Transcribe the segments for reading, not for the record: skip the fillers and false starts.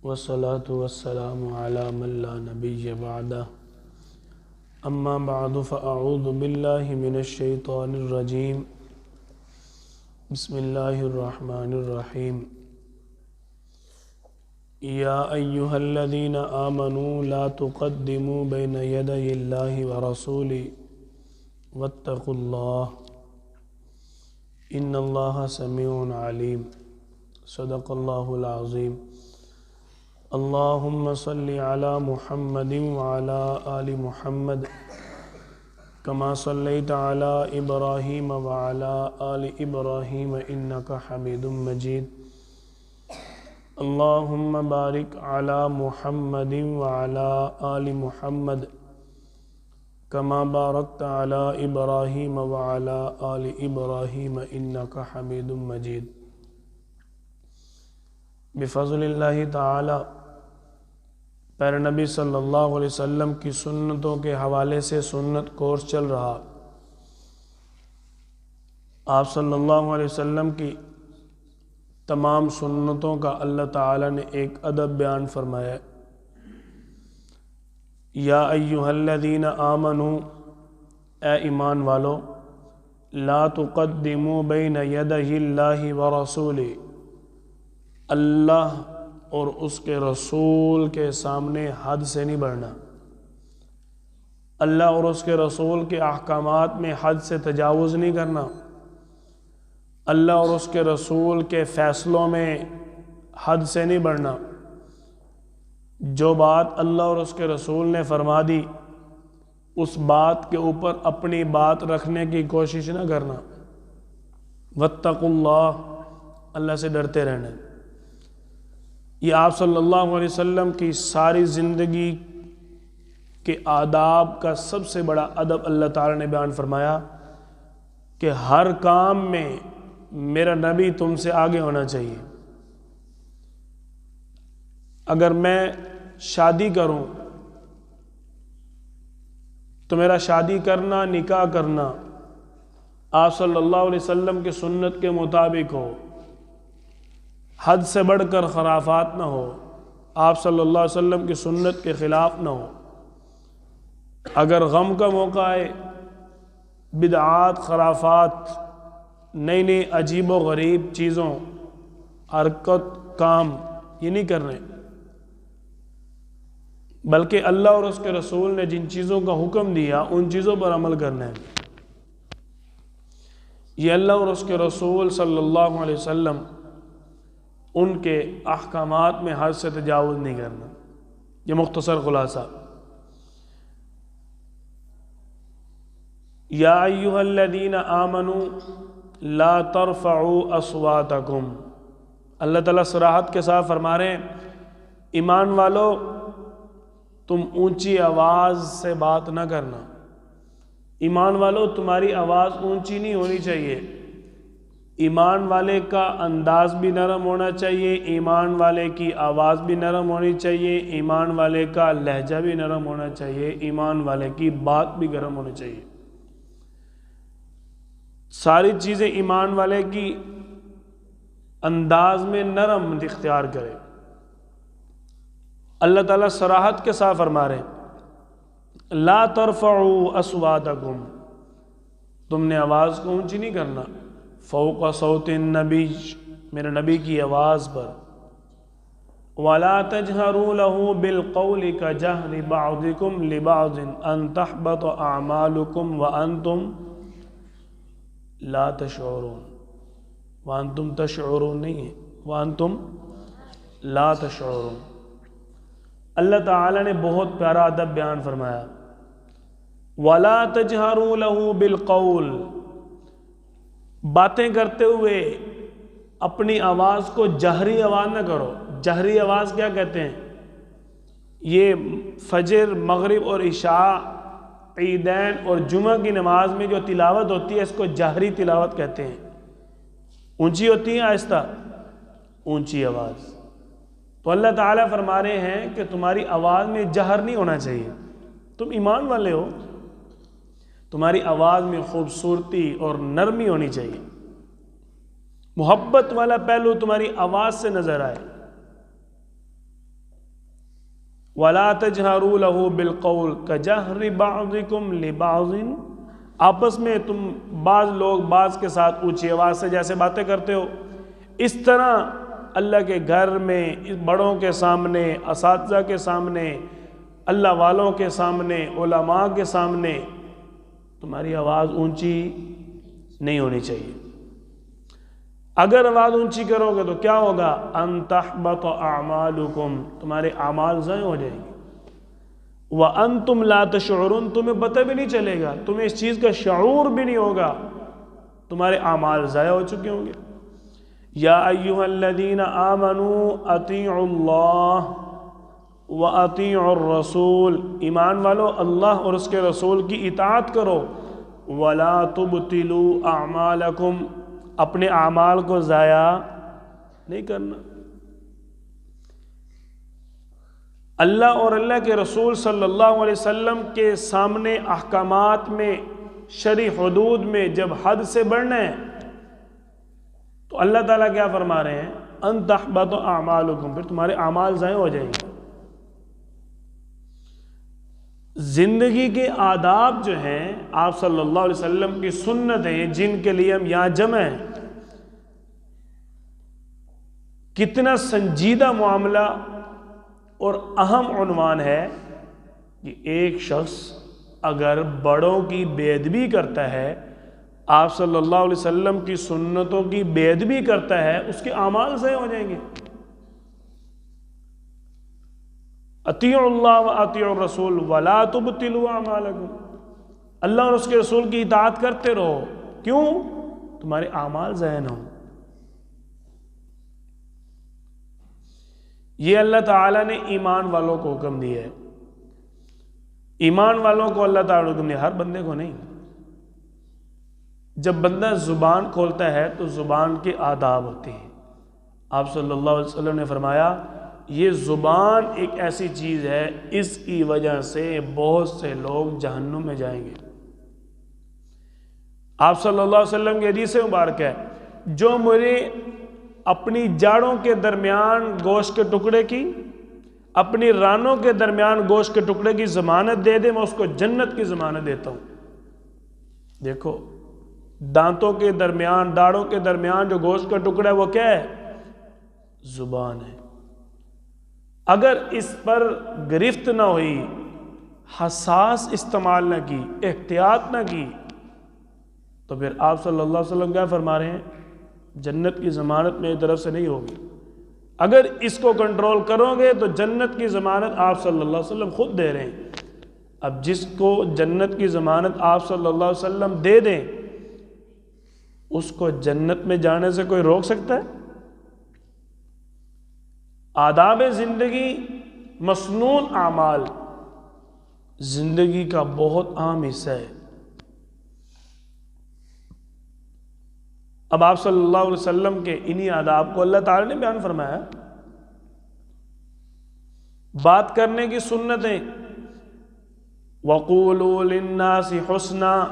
والصلاة والسلام على من لا نبي بعده أما بعد فأعوذ بالله من الشيطان الرجيم بسم الله الرحمن الرحيم يا أيها الذين آمنوا لا تقدموا بين يدي الله ورسوله واتقوا الله إن الله سميع عليم صدق الله العظيم اللهم صل على محمد وعلى آل محمد كما صليت على إبراهيم وعلى آل إبراهيم إنك حميد مجيد اللهم بارك على محمد وعلى آل محمد كما باركت على إبراهيم وعلى آل إبراهيم إنك حميد مجيد بفضل اللہ تعالی پیارے نبی صلی اللہ علیہ وسلم کی سنتوں کے حوالے سے سنت کورس چل رہا۔ آپ صلی اللہ علیہ وسلم کی تمام سنتوں کا اللہ تعالی نے ایک ادب بیان فرمایا۔ یا ایہا الذین آمنوا، اے ایمان والو، لا تقدموا بین یدی اللہ ورسولہ، اللہ اور اس کے رسول کے سامنے حد سے نہیں بڑھنا، اللہ اور اس کے رسول کے احکامات میں حد سے تجاوز نہیں کرنا، اللہ اور اس کے رسول کے فیصلوں میں حد سے نہیں بڑھنا۔ جو بات اللہ اور اس کے رسول نے فرما دی اس بات کے اوپر اپنی بات رکھنے کی کوشش نہ کرنا۔ واتقوا اللہ، اللہ سے ڈرتے رہنا۔ یہ آپ صلی اللہ علیہ وسلم کی ساری زندگی کے آداب کا سب سے بڑا ادب اللہ تعالی نے بیان فرمایا کہ ہر کام میں میرا نبی تم سے آگے ہونا چاہیے۔ اگر میں شادی کروں تو میرا شادی کرنا، نکاح کرنا آپ صلی اللہ علیہ وسلم کی سنت کے مطابق ہو، حد سے بڑھ کر خرافات نہ ہو، آپ صلی اللہ علیہ وسلم کی سنت کے خلاف نہ ہو۔ اگر غم کا موقع آئے، بدعات، خرافات، نئی نئی عجیب و غریب چیزوں، حرکت، کام یہ نہیں کرنے، بلکہ اللہ اور اس کے رسول نے جن چیزوں کا حکم دیا ان چیزوں پر عمل کرنا ہے۔ یہ اللہ اور اس کے رسول صلی اللہ علیہ وسلم ان کے احکامات میں حد سے تجاوز نہیں کرنا۔ یہ مختصر خلاصہ۔ یا ایہا الذین آمنوا لا ترفعوا اصواتکم، اللہ تعالیٰ صراحت کے ساتھ فرما رہے ہیں ایمان والو تم اونچی آواز سے بات نہ کرنا۔ ایمان والو تمہاری آواز اونچی نہیں ہونی چاہیے، ایمان والے کا انداز بھی نرم ہونا چاہیے، ایمان والے کی آواز بھی نرم ہونی چاہیے، ایمان والے کا لہجہ بھی نرم ہونا چاہیے، ایمان والے کی بات بھی گرم ہونی چاہیے۔ ساری چیزیں ایمان والے کی انداز میں نرم اختیار کرے۔ اللہ تعالیٰ صراحت کے ساتھ فرما رہے ہیں لا ترفعوا اصواتکم، تم نے آواز کو اونچی نہیں کرنا، فوق صوت النبی، میرے نبی کی آواز پر، وَلَا تَجْهَرُوا لَهُ بِالْقَوْلِ كَجَهْرِ بَعْضِكُمْ لِبَعْضٍ أَن تَحْبَطَ أَعْمَالُكُمْ وَأَنْتُمْ لَا تَشْعُرُونَ، وَأَنْتُمْ تَشْعُرُونَ نہیں ہے، وَأَنْتُمْ لَا تَشْعُرُونَ۔ اللہ تعالیٰ نے بہت پیارا ادب بیان فرمایا، وَلَا تَجْهَرُوا لَهُ بِالْقَوْلِ، باتیں کرتے ہوئے اپنی آواز کو جہری آواز نہ کرو۔ جہری آواز کیا کہتے ہیں؟ یہ فجر، مغرب اور عشاء، عیدین اور جمعہ کی نماز میں جو تلاوت ہوتی ہے اس کو جہری تلاوت کہتے ہیں۔ اونچی ہوتی ہے، آہستہ، اونچی آواز۔ تو اللہ تعالیٰ فرما رہے ہیں کہ تمہاری آواز میں جہر نہیں ہونا چاہیے، تم ایمان والے ہو، تمہاری آواز میں خوبصورتی اور نرمی ہونی چاہیے، محبت والا پہلو تمہاری آواز سے نظر آئے۔ وَلَا تَجْهَرُوا لَهُ بِالْقَوْلِ كَجَهْرِ بَعْضِكُمْ لِبَعْضٍ، آپس میں تم بعض لوگ بعض کے ساتھ اونچی آواز سے جیسے باتیں کرتے ہو، اس طرح اللہ کے گھر میں بڑوں کے سامنے، اساتذہ کے سامنے، اللہ والوں کے سامنے، علماء کے سامنے تمہاری آواز اونچی نہیں ہونی چاہیے۔ اگر آواز اونچی کرو گے تو کیا ہوگا؟ ان تحبط اعمالکم، تمہارے اعمال ضائع ہو جائیں گے، وانتم لا تشعرون، تمہیں پتہ بھی نہیں چلے گا، تمہیں اس چیز کا شعور بھی نہیں ہوگا، تمہارے اعمال ضائع ہو چکے ہوں گے۔ یا ایھا الذین آمنوا اطیعوا اللہ واطیعوا الرسول، ایمان والو اللہ اور اس کے رسول کی اطاعت کرو، ولا تبطلوا اعمالکم، اپنے اعمال کو ضائع نہیں کرنا۔ اللہ اور اللہ کے رسول صلی اللہ علیہ وسلم کے سامنے احکامات میں، شرعی حدود میں جب حد سے بڑھنا ہے تو اللہ تعالیٰ کیا فرما رہے ہیں؟ ان تحبط اعمالکم، پھر تمہارے اعمال ضائع ہو جائیں گے۔ زندگی کے آداب جو ہیں، آپ صلی اللہ علیہ وسلم کی سنتیں جن کے لیے ہم یہاں جمع ہیں، کتنا سنجیدہ معاملہ اور اہم عنوان ہے کہ ایک شخص اگر بڑوں کی بے ادبی کرتا ہے، آپ صلی اللہ علیہ وسلم کی سنتوں کی بے ادبی کرتا ہے، اس کے اعمال ضائع ہو جائیں گے۔ اطیعوا اللہ و اطیعوا الرسول ولا تبطلوا اعمالکم، اللہ اور اس کے رسول کی اطاعت کرتے رہو، کیوں؟ تمہارے اعمال ضائع نہ ہوں۔ یہ اللہ تعالیٰ نے ایمان والوں کو حکم دیا ہے، ایمان والوں کو اللہ تعالیٰ نے حکم دیا، ہر بندے کو نہیں۔ جب بندہ زبان کھولتا ہے تو زبان کے آداب ہوتے ہیں۔ آپ صلی اللہ علیہ وسلم نے فرمایا یہ زبان ایک ایسی چیز ہے، اس کی وجہ سے بہت سے لوگ جہنم میں جائیں گے۔ آپ صلی اللہ علیہ وسلم کی حدیث مبارک ہے، جو مجھے اپنی جاڑوں کے درمیان گوشت کے ٹکڑے کی، اپنی رانوں کے درمیان گوشت کے ٹکڑے کی ضمانت دے دے، میں اس کو جنت کی ضمانت دیتا ہوں۔ دیکھو، دانتوں کے درمیان، داڑوں کے درمیان جو گوشت کا ٹکڑا ہے وہ کیا ہے؟ زبان ہے۔ اگر اس پر گرفت نہ ہوئی، حساس استعمال نہ کی، احتیاط نہ کی، تو پھر آپ صلی اللہ علیہ وسلم کیا فرما رہے ہیں؟ جنت کی ضمانت میری طرف سے نہیں ہوگی۔ اگر اس کو کنٹرول کرو گے تو جنت کی ضمانت آپ صلی اللہ علیہ وسلم خود دے رہے ہیں۔ اب جس کو جنت کی ضمانت آپ صلی اللہ علیہ وسلم دے دیں، اس کو جنت میں جانے سے کوئی روک سکتا ہے؟ آداب زندگی، مسنون اعمال زندگی کا بہت اہم حصہ ہے۔ اب آپ صلی اللہ علیہ وسلم کے انہی آداب کو اللہ تعالی نے بیان فرمایا۔ بات کرنے کی سنتیں، وَقُولُوا لِلنَّاسِ حُسْنًا،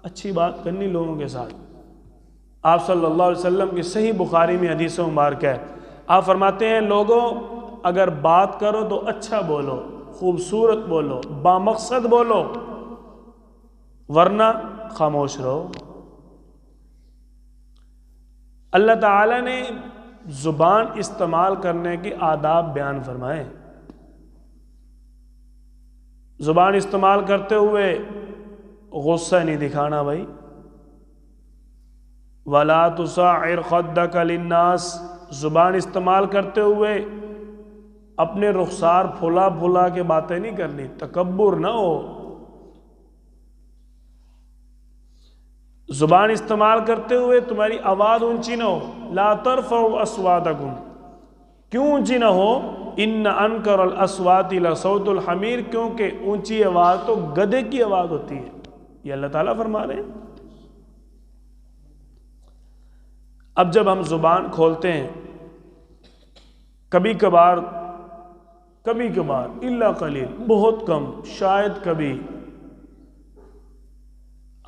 اچھی بات کرنی لوگوں کے ساتھ۔ آپ صلی اللہ علیہ وسلم کی صحیح بخاری میں حدیث مبارک ہے، آپ فرماتے ہیں لوگوں اگر بات کرو تو اچھا بولو، خوبصورت بولو، بامقصد بولو، ورنہ خاموش رہو۔ اللہ تعالیٰ نے زبان استعمال کرنے کے آداب بیان فرمائے۔ زبان استعمال کرتے ہوئے غصہ نہیں دکھانا بھائی۔ وَلَا تُصَعِّرْ خَدَّكَ لِلنَّاسِ، زبان استعمال کرتے ہوئے اپنے رخسار پھلا پھلا کے باتیں نہیں کرنی، تکبر نہ ہو۔ زبان استعمال کرتے ہوئے تمہاری آواز اونچی نہ ہو، لا ترفعوا اصواتکم، کیوں اونچی نہ ہو؟ ان انکر الاصوات لصوت الحمیر، کیونکہ اونچی آواز تو گدھے کی آواز ہوتی ہے، یہ اللہ تعالیٰ فرما رہے ہیں۔ اب جب ہم زبان کھولتے ہیں، کبھی کبھار الا قلیل، بہت کم، شاید کبھی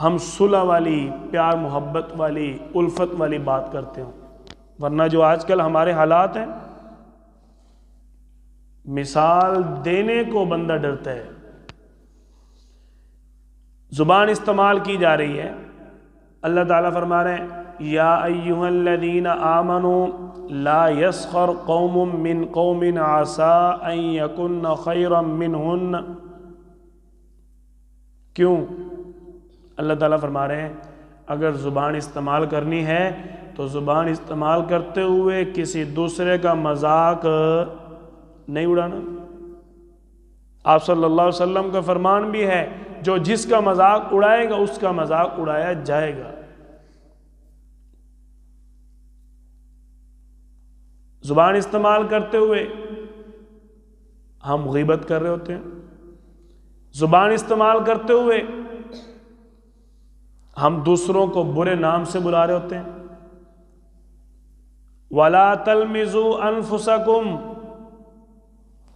ہم صلح والی، پیار محبت والی، الفت والی بات کرتے ہوں، ورنہ جو آج کل ہمارے حالات ہیں، مثال دینے کو بندہ ڈرتا ہے. زبان استعمال کی جا رہی ہے. اللہ تعالیٰ فرما رہے ہیں یا ایھا الذین آمنوا لا یسخر قوم من قوم عسى ان یکن خیرا منہن. کیوں؟ اللہ تعالیٰ فرما رہے ہیں اگر زبان استعمال کرنی ہے تو زبان استعمال کرتے ہوئے کسی دوسرے کا مذاق نہیں اڑانا. آپ صلی اللہ علیہ وسلم کا فرمان بھی ہے جو جس کا مذاق اڑائے گا اس کا مذاق اڑایا جائے گا. زبان استعمال کرتے ہوئے ہم غیبت کر رہے ہوتے ہیں. زبان استعمال کرتے ہوئے ہم دوسروں کو برے نام سے بلا رہے ہوتے ہیں. وَلَا تَلْمِزُوا أَنفُسَكُمْ.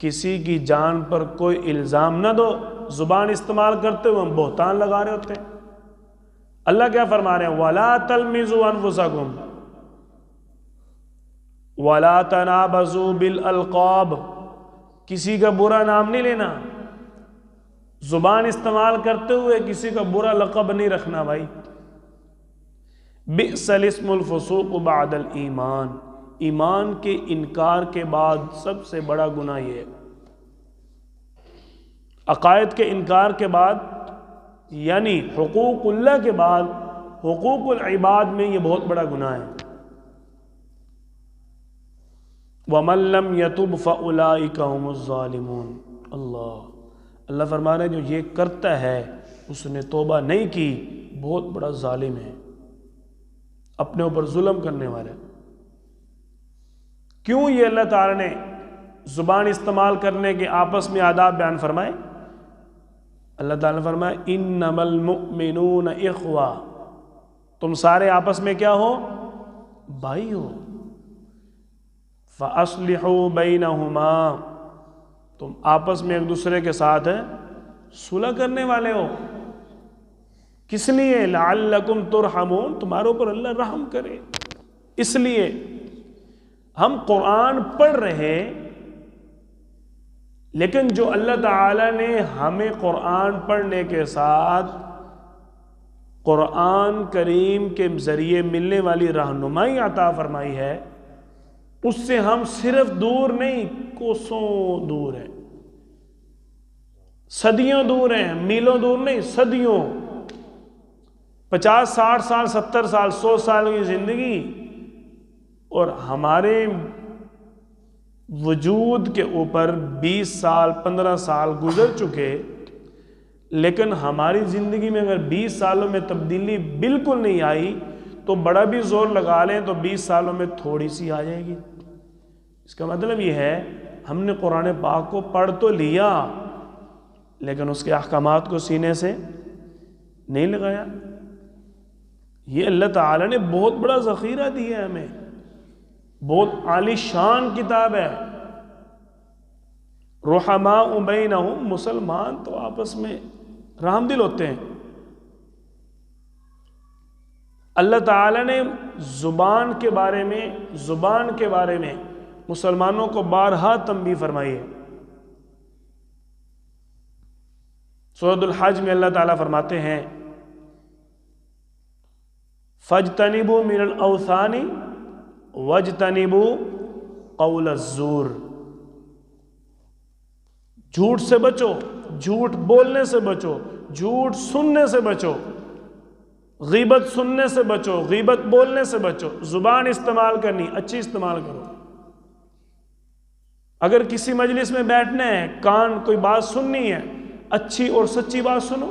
کسی کی جان پر کوئی الزام نہ دو. زبان استعمال کرتے ہوئے ہم بہتان لگا رہے ہوتے ہیں. اللہ کیا فرما رہے ہیں وَلَا تَلْمِزُوا أَنفُسَكُمْ وَلَا تَنَابَزُوا بِالْأَلْقَابِ. کسی کا برا نام نہیں لینا. زبان استعمال کرتے ہوئے کسی کا برا لقب نہیں رکھنا بھائی. بئس الاسم الفسوق بعد الایمان. ایمان کے انکار کے بعد سب سے بڑا گناہ یہ ہے. عقائد کے انکار کے بعد یعنی حقوق اللہ کے بعد حقوق العباد میں یہ بہت بڑا گناہ ہے. وَمَن لَّمْ يَتُبْ فَأُولَٰئِكَ هُمُ الظَّالِمُونَ. اللہ فرما رہے ہیں جو یہ کرتا ہے اس نے توبہ نہیں کی بہت بڑا ظالم ہے، اپنے اوپر ظلم کرنے والا ہے. کیوں یہ اللہ تعالی نے زبان استعمال کرنے کے آپس میں آداب بیان فرمائے؟ اللہ تعالی نے فرمایا انما المؤمنون اخوہ. تم سارے آپس میں کیا ہو؟ بھائی ہو. فَأَصْلِحُوا بَيْنَهُمَا. تم آپس میں ایک دوسرے کے ساتھ صلح کرنے والے ہو. کس لیے؟ لعلکم ترحمون. تمہارے اوپر اللہ رحم کرے. اس لیے ہم قرآن پڑھ رہے لیکن جو اللہ تعالی نے ہمیں قرآن پڑھنے کے ساتھ قرآن کریم کے ذریعے ملنے والی رہنمائی عطا فرمائی ہے اس سے ہم صرف دور نہیں کوسوں دور ہیں، صدیوں دور ہیں. میلوں دور نہیں، صدیوں. 50 60 سال 70 سال 100 سال کی زندگی اور ہمارے وجود کے اوپر 20 سال 15 سال گزر چکے، لیکن ہماری زندگی میں اگر 20 سالوں میں تبدیلی بالکل نہیں آئی تو بڑا بھی زور لگا لیں تو 20 سالوں میں تھوڑی سی آ جائے گی. اس کا مطلب یہ ہے ہم نے قرآن پاک کو پڑھ تو لیا لیکن اس کے احکامات کو سینے سے نہیں لگایا. یہ اللہ تعالی نے بہت بڑا ذخیرہ دیا ہے ہمیں، بہت عالی شان کتاب ہے. رحماء بینہم. مسلمان تو آپس میں رحم دل ہوتے ہیں. اللہ تعالی نے زبان کے بارے میں مسلمانوں کو بارہا تنبیہ فرمائی ہے. سورۃ الحج میں اللہ تعالیٰ فرماتے ہیں فَاجْتَنِبُوا مِنَ الْأَوْثَانِ وَاجْتَنِبُوا قَوْلَ الزُّورِ. جھوٹ سے بچو، جھوٹ بولنے سے بچو، جھوٹ سننے سے بچو، غیبت سننے سے بچو، غیبت بولنے سے بچو. زبان استعمال کرنی اچھی استعمال کرو. اگر کسی مجلس میں بیٹھنا ہے، کان کوئی بات سننی ہے، اچھی اور سچی بات سنو.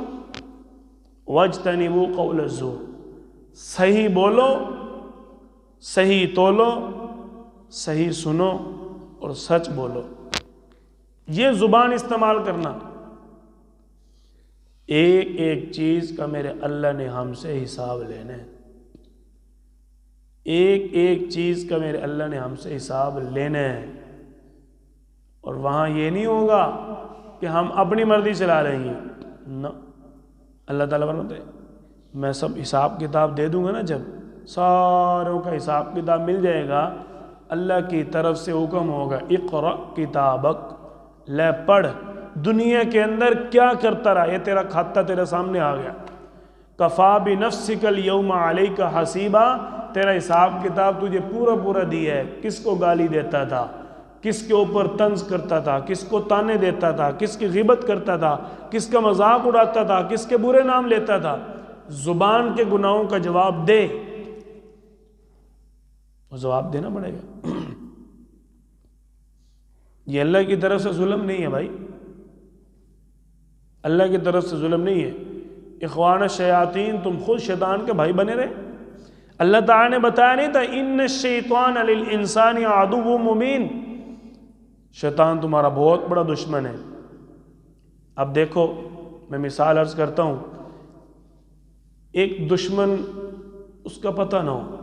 وَاجْتَنِبُوا قَوْلَ الزُّورِ. صحیح بولو، صحیح تولو، صحیح سنو اور سچ بولو. یہ زبان استعمال کرنا. ایک ایک چیز کا میرے اللہ نے ہم سے حساب لینا ہے. ایک ایک چیز کا میرے اللہ نے ہم سے حساب لینا ہے. اور وہاں یہ نہیں ہوگا کہ ہم اپنی مرضی چلا رہے ہیں. نہ، اللہ تعالیٰ فرماتے ہیں میں سب حساب کتاب دے دوں گا نا. جب ساروں کا حساب کتاب مل جائے گا اللہ کی طرف سے حکم ہوگا اقرأ کتابک لے پڑھ دنیا کے اندر کیا کرتا رہا، یہ تیرا کھاتا تیرے سامنے آ گیا. کفا بنفسک الیوم علیک حسیبا، تیرا حساب کتاب تجھے پورا دیا ہے. کس کو گالی دیتا تھا، کس کے اوپر طنز کرتا تھا، کس کو تانے دیتا تھا، کس کی غیبت کرتا تھا، کس کا مذاق اڑاتا تھا، کس کے برے نام لیتا تھا. زبان کے گناہوں کا جواب دے، وہ جواب دینا پڑے گا. یہ اللہ کی طرف سے ظلم نہیں ہے بھائی، اللہ کی طرف سے ظلم نہیں ہے. اخوان الشیاطین، تم خود شیطان کے بھائی بنے رہے. اللہ تعالیٰ نے بتایا نہیں تھا ان الشیطان للانسان عدو مبین، شیطان تمہارا بہت بڑا دشمن ہے. اب دیکھو میں مثال عرض کرتا ہوں، ایک دشمن اس کا پتہ نہ ہو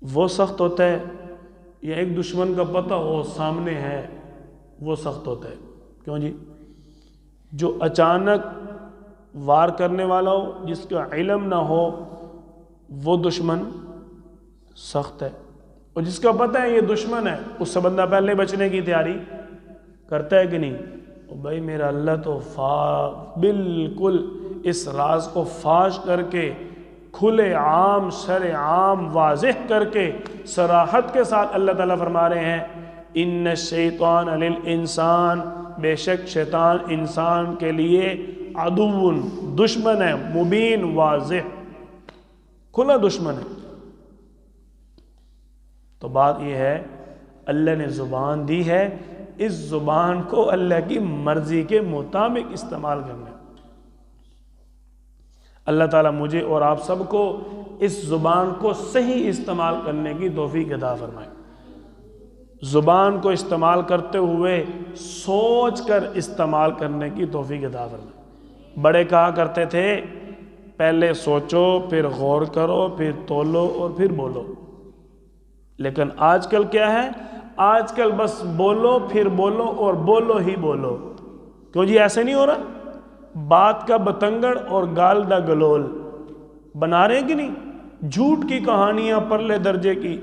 وہ سخت ہوتا ہے، یا ایک دشمن کا پتہ ہو سامنے ہے وہ سخت ہوتا ہے. کیوں جی؟ جو اچانک وار کرنے والا ہو، جس کا علم نہ ہو، وہ دشمن سخت ہے. اور جس کا پتہ ہے یہ دشمن ہے، اس سے بندہ پہلے بچنے کی تیاری کرتا ہے کہ نہیں؟ بھائی میرا اللہ تو بالکل اس راز کو فاش کر کے کھلے عام شرع عام واضح کر کے صراحت کے ساتھ اللہ تعالیٰ فرما رہے ہیں ان الشیطان للانسان، بے شک شیطان انسان کے لیے عدو دشمن ہے، مبین واضح کھلا دشمن ہے. تو بات یہ ہے اللہ نے زبان دی ہے، اس زبان کو اللہ کی مرضی کے مطابق استعمال کرنا ہے. اللہ تعالیٰ مجھے اور آپ سب کو اس زبان کو صحیح استعمال کرنے کی توفیق عطا فرمائے. زبان کو استعمال کرتے ہوئے سوچ کر استعمال کرنے کی توفیق عطا فرمائے. بڑے کہا کرتے تھے پہلے سوچو، پھر غور کرو، پھر تولو اور پھر بولو. لیکن آج کل کیا ہے؟ آج کل بس بولو پھر بولو اور بولو ہی بولو. کیوں جی ایسے نہیں ہو رہا؟ بات کا بتنگڑ اور گال دا گلول بنا رہے کہ نہیں؟ جھوٹ کی کہانیاں پرلے درجے کی.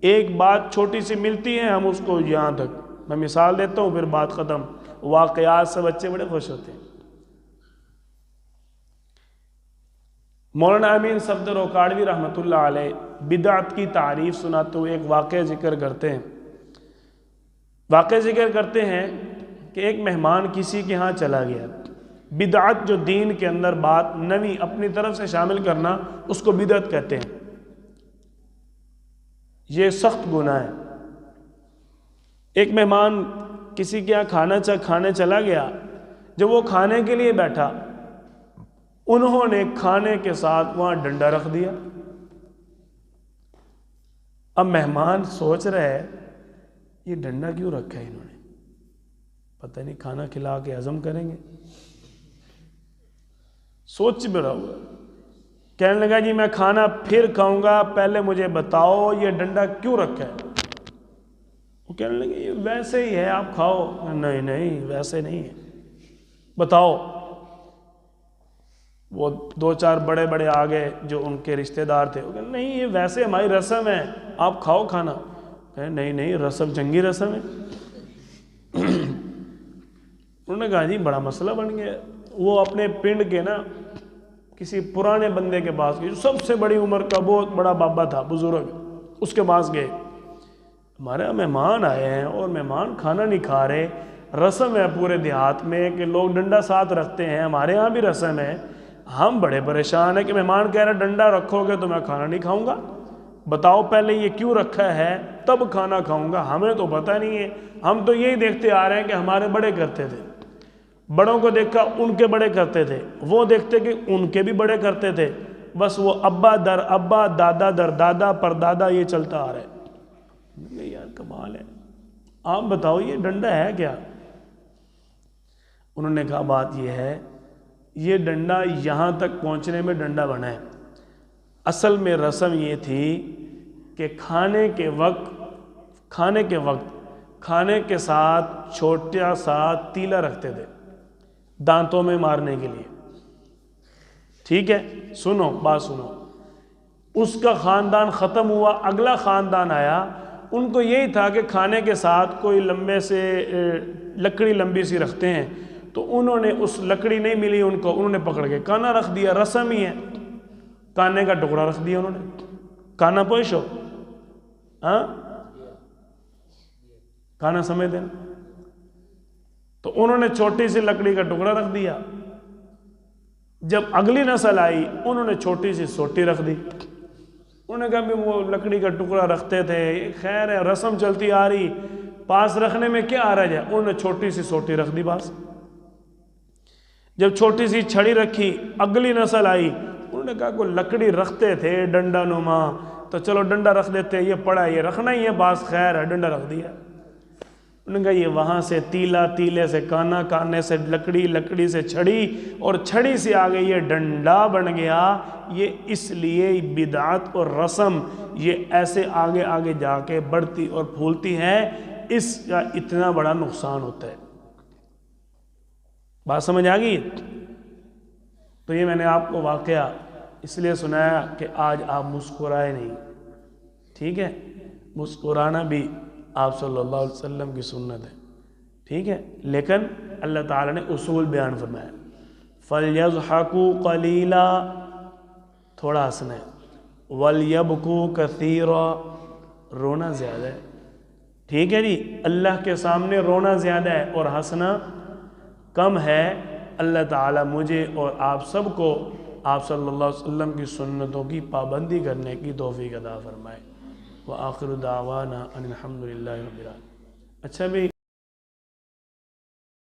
ایک بات چھوٹی سی ملتی ہے ہم اس کو یہاں تک، میں مثال دیتا ہوں پھر بات ختم. واقعات سے بچے بڑے خوش ہوتے ہیں. مولانا امین صفدر اوکاڑوی رحمۃ اللہ علیہ بدعت کی تعریف سناتے ہوئے ایک واقعہ ذکر کرتے ہیں. واقعہ ذکر کرتے ہیں کہ ایک مہمان کسی کے ہاں چلا گیا. بدعت جو دین کے اندر بات نوی اپنی طرف سے شامل کرنا، اس کو بدعت کہتے ہیں. یہ سخت گناہ ہے. ایک مہمان کسی کے یہاں کھانے چلا گیا. جب وہ کھانے کے لیے بیٹھا، انہوں نے کھانے کے ساتھ وہاں ڈنڈا رکھ دیا. اب مہمان سوچ رہے ہے یہ ڈنڈا کیوں رکھا ہے انہوں نے، پتہ نہیں کھانا کھلا کے ہضم کریں گے. سوچ بھی رہا ہوا، کہنے لگا جی میں کھانا پھر کھاؤں گا، پہلے مجھے بتاؤ یہ ڈنڈا کیوں رکھا ہے. وہ کہنے لگے یہ ویسے ہی ہے آپ کھاؤ. نہیں ویسے نہیں ہے، بتاؤ. وہ دو چار بڑے آگے جو ان کے رشتہ دار تھے، وہ کہنے نہیں یہ ویسے ہماری رسم ہے، آپ کھاؤ کھانا. نہیں رسم جنگی رسم ہے. انہوں نے کہا جی بڑا مسئلہ بن گیا. وہ اپنے پنڈ کے نا کسی پرانے بندے کے پاس گئے جو سب سے بڑی عمر کا بہت بڑا بابا تھا، بزرگ. اس کے پاس گئے، ہمارے مہمان آئے ہیں اور مہمان کھانا نہیں کھا رہے. رسم ہے پورے دیہات میں کہ لوگ ڈنڈا ساتھ رکھتے ہیں، ہمارے ہاں بھی رسم ہے. ہم بڑے پریشان ہیں کہ مہمان کہہ رہا ڈنڈا رکھو گے تو میں کھانا نہیں کھاؤں گا. بتاؤ پہلے یہ کیوں رکھا ہے تب کھانا کھاؤں گا. ہمیں تو پتہ نہیں ہے، ہم تو یہی دیکھتے آ رہے ہیں کہ ہمارے بڑے کرتے تھے. بڑوں کو دیکھا ان کے بڑے کرتے تھے، وہ دیکھتے کہ ان کے بھی بڑے کرتے تھے. بس وہ ابا در ابا، دادا در دادا، پر دادا یہ چلتا آ رہا ہے. یار کمال ہے، آپ بتاؤ یہ ڈنڈا ہے کیا؟ انہوں نے کہا بات یہ ہے، یہ ڈنڈا یہاں تک پہنچنے میں ڈنڈا بنا ہے. اصل میں رسم یہ تھی کہ کھانے کے وقت کھانے کے ساتھ چھوٹا سا تیلا رکھتے تھے دانتوں میں مارنے کے لیے. ٹھیک ہے، بات سنو. اس کا خاندان ختم ہوا، اگلا خاندان آیا، ان کو یہی تھا کہ کھانے کے ساتھ کوئی لمبے سے لکڑی لمبی سی رکھتے ہیں، تو انہوں نے اس لکڑی نہیں ملی ان کو، انہوں نے پکڑ کے کانا رکھ دیا، رسم ہی ہے، کانے کا ٹکڑا رکھ دیا انہوں نے، کانا پوشو، ہاں کانا سمجھ دیں، تو انہوں نے چھوٹی سی لکڑی کا ٹکڑا رکھ دیا۔ جب اگلی نسل آئی انہوں نے چھوٹی سی سوٹی رکھ دی، انہوں نے کہا بھی وہ لکڑی کا ٹکڑا رکھتے تھے، خیر ہے رسم چلتی آ رہی، پاس رکھنے میں کیا حرج ہے، انہوں نے چھوٹی سی سوٹی رکھ دی پاس۔ جب چھوٹی سی چھڑی رکھی، اگلی نسل آئی، انہوں نے کہا کوئی لکڑی رکھتے تھے ڈنڈا نما، تو چلو ڈنڈا رکھ دیتے، یہ پڑا ہے یہ رکھنا ہی ہے، باس خیر ہے ڈنڈا رکھ دیا۔ انہوں نے کہا یہ وہاں سے تیلا، تیلے سے کانا، کانے سے لکڑی، لکڑی سے چھڑی، اور چھڑی سے آگے یہ ڈنڈا بن گیا۔ یہ اس لیے بدعت اور رسم یہ ایسے آگے آگے جا کے بڑھتی اور پھولتی ہے، اس کا اتنا بڑا نقصان ہوتا ہے۔ بات سمجھ آ گئی؟ تو یہ میں نے آپ کو واقعہ اس لیے سنایا کہ آج آپ مسکرائے نہیں، ٹھیک ہے؟ مسکرانا بھی آپ صلی اللہ علیہ وسلم کی سنت ہے، ٹھیک ہے؟ لیکن اللہ تعالیٰ نے اصول بیان فرمایا، فَلْيَضْحَكُوا قَلِيلًا، تھوڑا ہنسنا ہے، وَلْيَبْكُوا كَثِيرًا، رونا زیادہ ہے، ٹھیک ہے جی؟ اللہ کے سامنے رونا زیادہ ہے اور ہنسنا کم ہے۔ اللہ تعالیٰ مجھے اور آپ سب کو آپ صلی اللہ علیہ وسلم کی سنتوں کی پابندی کرنے کی توفیق عطا فرمائے۔ وآخر دعوانا ان الحمد للہ رب العالمین۔ اچھا بھی